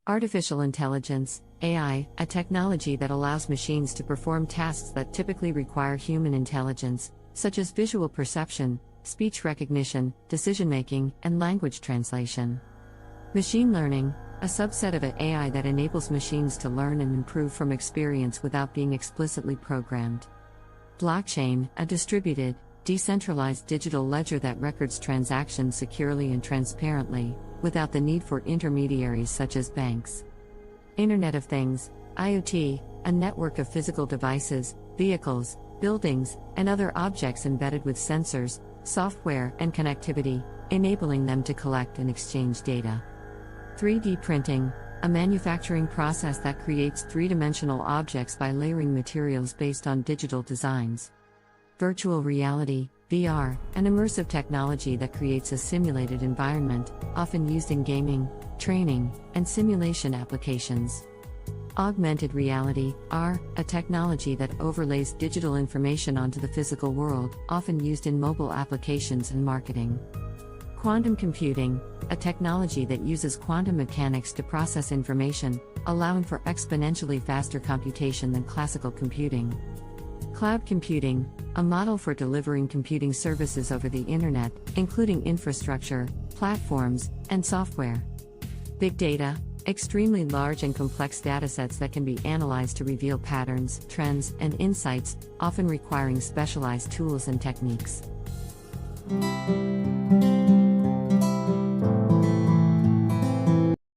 Artificial intelligence, AI, a technology that allows machines to perform tasks that typically require human intelligence, such as visual perception, speech recognition, decision-making, and language translation. Machine learning, a subset of AI that enables machines to learn and improve from experience without being explicitly programmed. Blockchain, a distributed, decentralized digital ledger that records transactions securely and transparently, without the need for intermediaries such as banks. Internet of Things, IoT, a network of physical devices, vehicles, buildings, and other objects embedded with sensors, software, and connectivity, enabling them to collect and exchange data. 3D printing, a manufacturing process that creates three-dimensional objects by layering materials based on digital designs. Virtual reality, VR, an immersive technology that creates a simulated environment, often used in gaming, training, and simulation applications. Augmented reality, AR, a technology that overlays digital information onto the physical world, often used in mobile applications and marketing. Quantum computing, a technology that uses quantum mechanics to process information, allowing for exponentially faster computation than classical computing. Cloud computing, a model for delivering computing services over the internet, including infrastructure, platforms, and software. Big data, extremely large and complex datasets that can be analyzed to reveal patterns, trends, and insights, often requiring specialized tools and techniques.